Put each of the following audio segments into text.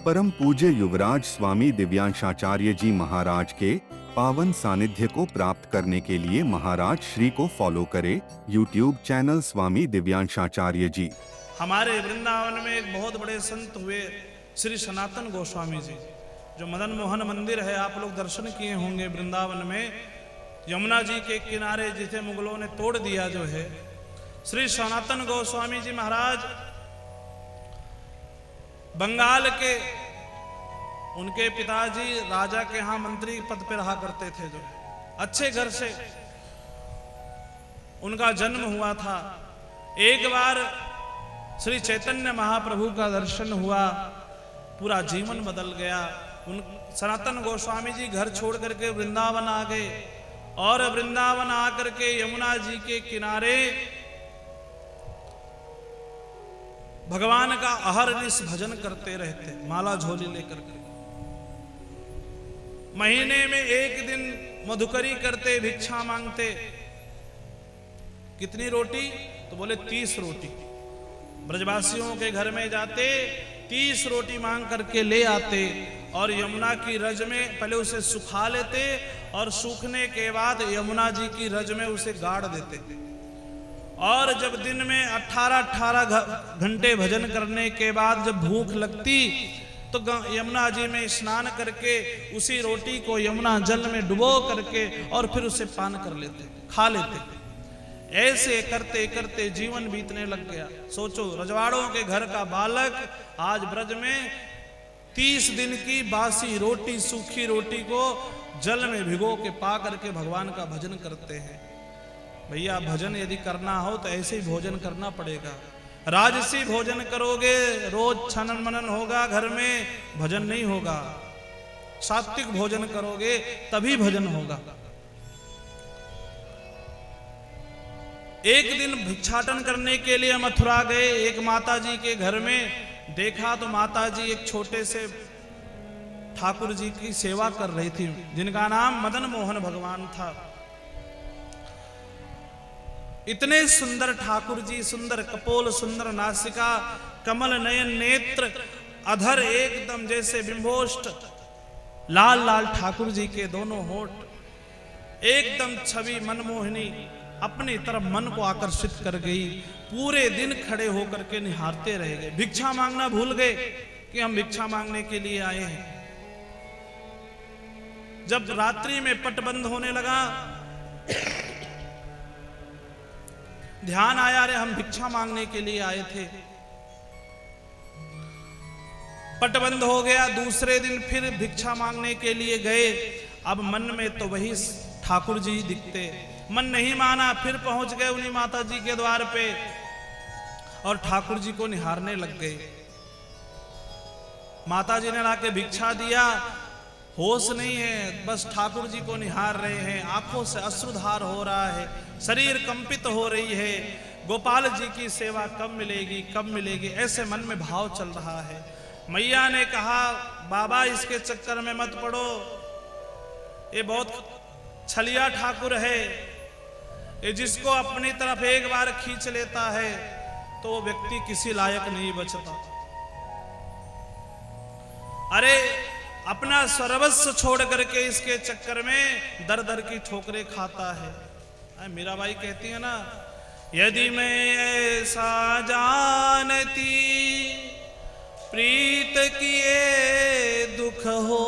परम पूज्य युवराज स्वामी दिव्यांशाचार्य जी महाराज के पावन सानिध्य को प्राप्त करने के लिए महाराज श्री को फॉलो करें यूट्यूब चैनल स्वामी दिव्यांशाचार्य जी। हमारे वृंदावन में एक बहुत बड़े संत हुए श्री सनातन गोस्वामी जी, जो मदन मोहन मंदिर है, आप लोग दर्शन किए होंगे वृंदावन में, यमुना जी के किनारे जिसे मुगलों ने तोड़ दिया जो है। श्री सनातन गोस्वामी जी महाराज बंगाल के, उनके पिताजी राजा के यहाँ मंत्री पद पे रहा करते थे, जो अच्छे घर से उनका जन्म हुआ था। एक बार श्री चैतन्य महाप्रभु का दर्शन हुआ, पूरा जीवन बदल गया। उन सनातन गोस्वामी जी घर छोड़ करके वृंदावन आ गए और वृंदावन आकर के यमुना जी के किनारे भगवान का अहरनिश भजन करते रहते, माला झोली लेकर के। महीने में एक दिन मधुकरी करते, भिक्षा मांगते। कितनी रोटी? तो बोले 30 रोटी। ब्रजवासियों के घर में जाते, 30 रोटी मांग करके ले आते और यमुना की रज में पहले उसे सुखा लेते और सूखने के बाद यमुना जी की रज में उसे गाड़ देते। और जब दिन में 18 घंटे भजन करने के बाद जब भूख लगती तो यमुना जी में स्नान करके उसी रोटी को यमुना जल में डुबो करके और फिर उसे पान कर लेते, खा लेते। ऐसे करते करते जीवन बीतने लग गया। सोचो, रजवाड़ों के घर का बालक आज ब्रज में 30 दिन की बासी रोटी, सूखी रोटी को जल में भिगो के पा करके भगवान का भजन करते हैं। भैया, भजन यदि करना हो तो ऐसे ही भोजन करना पड़ेगा। राजसी भोजन करोगे, रोज छनन मनन होगा, घर में भजन नहीं होगा। सात्विक भोजन करोगे तभी भजन होगा। एक दिन भिक्षाटन करने के लिए मथुरा गए, एक माता जी के घर में देखा तो माता जी एक छोटे से ठाकुर जी की सेवा कर रही थी, जिनका नाम मदन मोहन भगवान था। इतने सुंदर ठाकुर जी, सुंदर कपोल, सुंदर नासिका, कमल नयन नेत्र, अधर एकदम जैसे बिंबोष्ट, लाल लाल ठाकुर जी के दोनों होठ, एकदम छवि मनमोहिनी अपनी तरफ मन को आकर्षित कर गई। पूरे दिन खड़े होकर के निहारते रह गए। भिक्षा मांगना भूल गए कि हम भिक्षा मांगने के लिए आए हैं। जब रात्रि में पट बंद होने लगा, ध्यान आया, अरे हम भिक्षा मांगने के लिए आए थे। पट बंद हो गया। दूसरे दिन फिर भिक्षा मांगने के लिए गए। अब मन में तो वही ठाकुर जी दिखते, मन नहीं माना, फिर पहुंच गए उन्हीं माता जी के द्वार पे और ठाकुर जी को निहारने लग गए। माता जी ने लाके भिक्षा दिया, होश नहीं है, बस ठाकुर जी को निहार रहे हैं। आंखों से अश्रुधार हो रहा है, शरीर कंपित हो रही है। गोपाल जी की सेवा कब मिलेगी, कब मिलेगी, ऐसे मन में भाव चल रहा है। मैया ने कहा, बाबा इसके चक्कर में मत पड़ो, ये बहुत छलिया ठाकुर है, ये जिसको अपनी तरफ एक बार खींच लेता है तो वो व्यक्ति किसी लायक नहीं बचता। अरे अपना सर्वस्व छोड़ करके इसके चक्कर में दर दर की ठोकरें खाता है। मीराबाई कहती है ना, यदि मैं ऐसा जानती प्रीत किए दुख हो,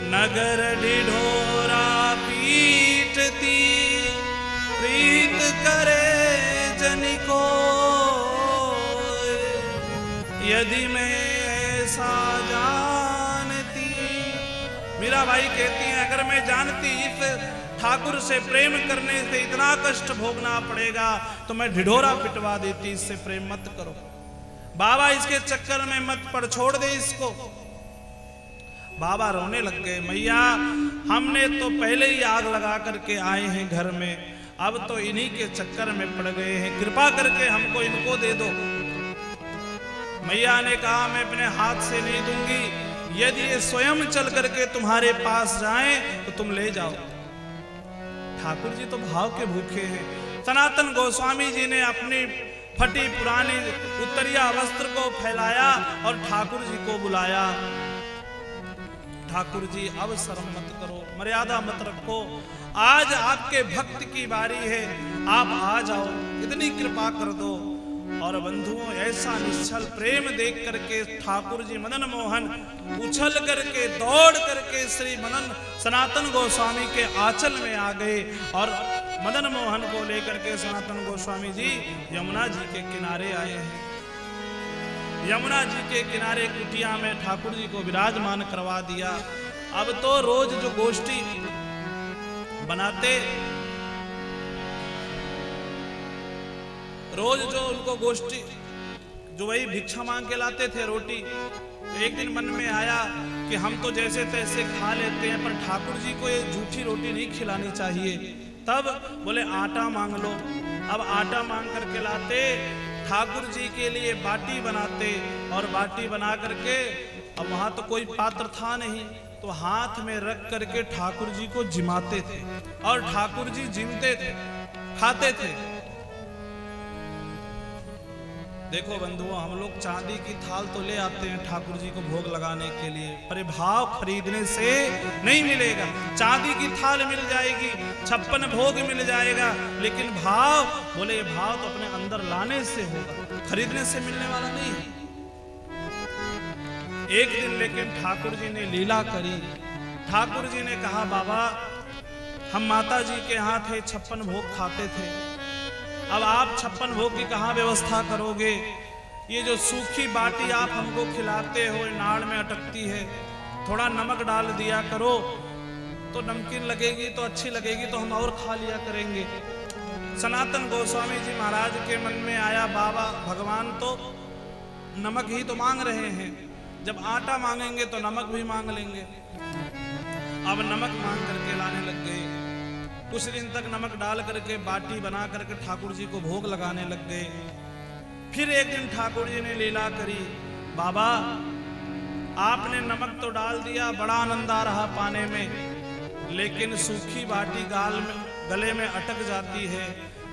नगर ढिढोरा पीटती प्रीत करे जनि को। यदि मैं ऐसा जानती, मीराबाई कहती है, अगर मैं जानती इस ठाकुर से प्रेम करने से इतना कष्ट भोगना पड़ेगा तो मैं ढिढोरा पिटवा देती, इससे प्रेम मत करो बाबा, इसके चक्कर में मत पड़, छोड़ दे इसको। बाबा रोने लग गए, मैया हमने तो पहले ही आग लगा करके आए हैं घर में, अब तो इन्हीं के चक्कर में पड़ गए हैं, कृपा करके हमको इनको दे दो। मैया ने कहा, मैं अपने हाथ से नहीं दूंगी, यदि ये स्वयं चल करके तुम्हारे पास जाएं तो तुम ले जाओ। ठाकुर जी तो भाव के भूखे हैं। सनातन गोस्वामी जी ने अपनी फटी पुरानी उत्तरिया वस्त्र को फैलाया और ठाकुर जी को बुलाया। ठाकुर जी अब शर्म मत करो, मर्यादा मत रखो, आज आपके भक्त की बारी है, आप आ जाओ, इतनी कृपा कर दो। और बंधुओं ऐसा निश्चल प्रेम देख करके ठाकुर जी मदन मोहन उछल करके दौड़ करके श्री मदन सनातन गोस्वामी के आंचल में आ गए और मदन मोहन को लेकर के सनातन गोस्वामी जी यमुना जी के किनारे आए हैं। यमुना जी के किनारे कुटिया में ठाकुर जी को विराजमान करवा दिया। अब तो रोज जो गोष्ठी बनाते, रोज जो उनको गोष्ठी जो वही भिक्षा मांग के लाते थे रोटी, तो एक दिन मन में आया कि हम तो जैसे तैसे खा लेते हैं, पर ठाकुर जी को ये झूठी रोटी नहीं खिलानी चाहिए। तब बोले आटा मांग लो। अब आटा मांग करके लाते, ठाकुर जी के लिए बाटी बनाते और बाटी बना करके, अब वहां तो कोई पात्र था नहीं, तो हाथ में रख करके ठाकुर जी को जिमाते थे और ठाकुर जी जिमते थे, खाते थे। देखो बंधुओं, हम लोग चांदी की थाल तो ले आते हैं ठाकुर जी को भोग लगाने के लिए, पर भाव खरीदने से नहीं मिलेगा। चांदी की थाल मिल जाएगी, 56 भोग मिल जाएगा, लेकिन भाव, बोले भाव तो अपने अंदर लाने से होगा, खरीदने से मिलने वाला नहीं है। एक दिन लेकिन ठाकुर जी ने लीला करी। ठाकुर जी ने कहा, बाबा हम माता जी के यहाँ थे, 56 भोग खाते थे, अब आप 56 भोग की कहाँ व्यवस्था करोगे? ये जो सूखी बाटी आप हमको खिलाते हो, नाड़ में अटकती है, थोड़ा नमक डाल दिया करो तो नमकीन लगेगी तो अच्छी लगेगी, तो हम और खा लिया करेंगे। सनातन गोस्वामी जी महाराज के मन में आया, बाबा भगवान तो नमक ही तो मांग रहे हैं, जब आटा मांगेंगे तो नमक भी मांग लेंगे। अब नमक मांग करके लाने लग गए। कुछ दिन तक नमक डाल करके बाटी बना करके ठाकुर जी को भोग लगाने लग गए। फिर एक दिन ठाकुर जी ने लीला करी, बाबा आपने नमक तो डाल दिया, बड़ा आनंद आ रहा पाने में, लेकिन सूखी बाटी गले में अटक जाती है।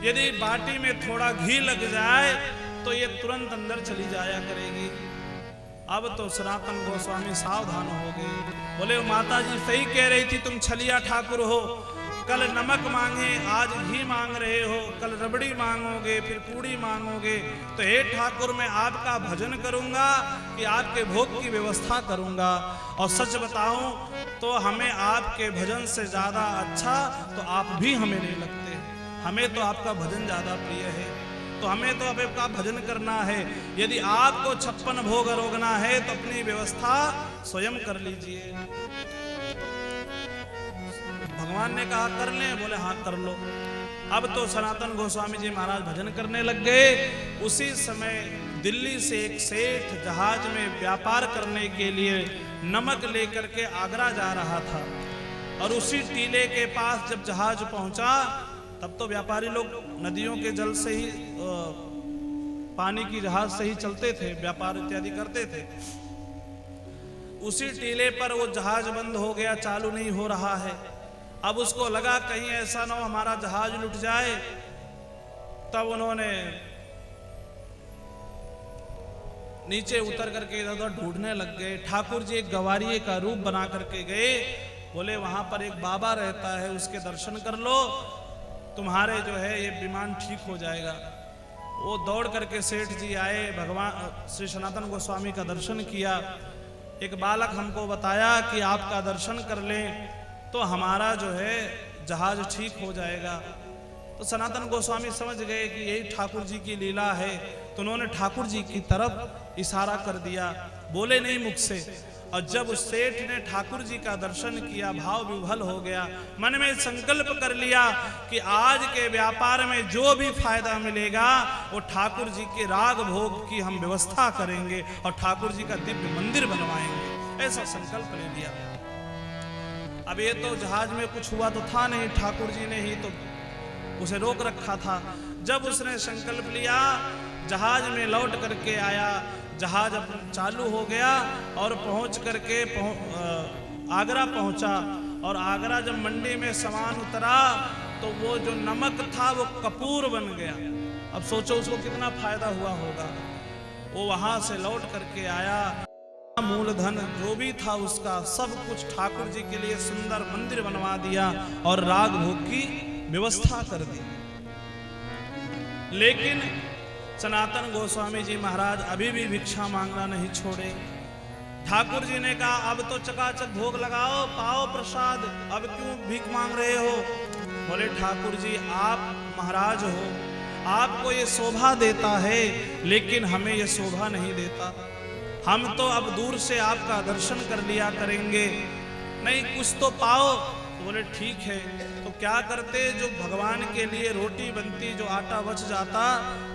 यदि बाटी में थोड़ा घी लग जाए तो ये तुरंत अंदर चली जाया करेगी। अब तो सनातन गोस्वामी सावधान हो गए, बोले माता जी सही कह रही थी, तुम छलिया ठाकुर हो, कल नमक मांगे आज घी मांग रहे हो, कल रबड़ी मांगोगे फिर पूड़ी मांगोगे, तो हे ठाकुर मैं आपका भजन करूंगा कि आपके भोग की व्यवस्था करूंगा। और सच बताऊं तो हमें आपके भजन से ज्यादा अच्छा तो आप भी हमें नहीं लगते, हमें तो आपका भजन ज्यादा प्रिय है, तो हमें तो आपका भजन करना है। यदि आपको 56 भोग रोकना है तो अपनी व्यवस्था स्वयं कर लीजिए। भगवान ने कहा कर ले, बोले हाँ कर लो। अब तो सनातन गोस्वामी जी महाराज भजन करने लग गए। उसी समय दिल्ली से एक सेठ जहाज में व्यापार करने के लिए नमक लेकर के आगरा जा रहा था, और उसी टीले के पास जब जहाज पहुंचा, तब तो व्यापारी लोग नदियों के जल से ही पानी की जहाज से ही चलते थे, व्यापार इत्यादि करते थे। उसी टीले पर वो जहाज बंद हो गया, चालू नहीं हो रहा है। अब उसको लगा कहीं ऐसा ना हो हमारा जहाज लुट जाए, तब उन्होंने नीचे उतर करके इधर उधर ढूंढने लग गए। ठाकुर जी एक गवारिये का रूप बना करके गए, बोले वहां पर एक बाबा रहता है, उसके दर्शन कर लो, तुम्हारे जो है ये विमान ठीक हो जाएगा। वो दौड़ करके सेठ जी आए, भगवान श्री सनातन गोस्वामी का दर्शन किया। एक बालक हमको बताया कि आपका दर्शन कर लें तो हमारा जो है जहाज ठीक हो जाएगा। तो सनातन गोस्वामी समझ गए कि यही ठाकुर जी की लीला है, तो उन्होंने ठाकुर जी की तरफ इशारा कर दिया, बोले नहीं मुख से। और जब उस सेठ ने ठाकुर जी का दर्शन किया, भाव विह्वल हो गया, मन में संकल्प कर लिया कि आज के व्यापार में जो भी फायदा मिलेगा वो ठाकुर जी के राग भोग की हम व्यवस्था करेंगे और ठाकुर जी का दिव्य मंदिर बनवाएंगे, ऐसा संकल्प ले लिया। अब ये तो जहाज में कुछ हुआ तो था नहीं, ठाकुर जी ने ही तो उसे रोक रखा था। जब उसने संकल्प लिया, जहाज में लौट करके आया, जहाज चालू हो गया और पहुंच करके आगरा पहुंचा। और आगरा जब मंडी में सामान उतरा तो वो जो नमक था वो कपूर बन गया। अब सोचो उसको कितना फायदा हुआ होगा। वो वहां से लौट करके आया, मूलधन जो भी था उसका सब कुछ ठाकुर जी के लिए सुंदर मंदिर बनवा दिया और राग भोग की व्यवस्था कर दी। लेकिन सनातन गोस्वामी जी महाराज अभी भी भिक्षा मांगना नहीं छोड़े। ठाकुर जी ने कहा अब तो चकाचक भोग लगाओ, पाओ प्रसाद, अब क्यों भीख मांग रहे हो? बोले ठाकुर जी आप महाराज हो, आपको ये शोभा देता है, लेकिन हमें ये शोभा नहीं देता। हम तो अब दूर से आपका दर्शन कर लिया करेंगे, नहीं कुछ तो पाओ। तो बोले ठीक है। तो क्या करते, जो भगवान के लिए रोटी बनती, जो आटा बच जाता,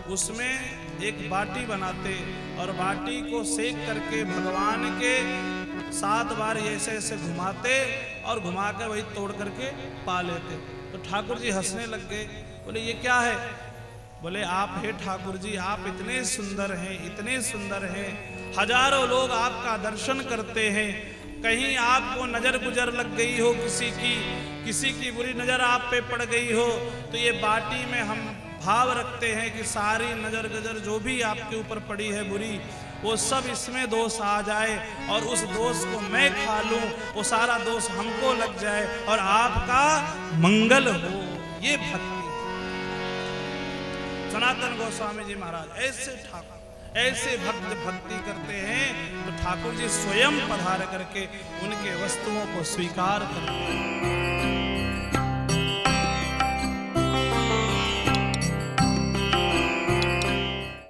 उसमें एक बाटी बनाते और बाटी को सेक करके भगवान के 7 बार ऐसे ऐसे घुमाते और घुमा कर वही तोड़ करके पा लेते। तो ठाकुर जी हंसने लग गए, बोले ये क्या है? बोले आप है ठाकुर जी, आप इतने सुंदर हैं, इतने सुंदर हैं, हजारों लोग आपका दर्शन करते हैं, कहीं आपको नजर गुजर लग गई हो, किसी की बुरी नजर आप पे पड़ गई हो, तो ये बाटी में हम भाव रखते हैं कि सारी नजर गजर जो भी आपके ऊपर पड़ी है बुरी, वो सब इसमें दोष आ जाए और उस दोष को मैं खा लूं, वो सारा दोष हमको लग जाए और आपका मंगल हो। ये भक्ति। सनातन गोस्वामी जी महाराज ऐसे भक्त भक्ति करते हैं, तो ठाकुर जी स्वयं पधार करके उनके वस्तुओं को स्वीकार करते हैं।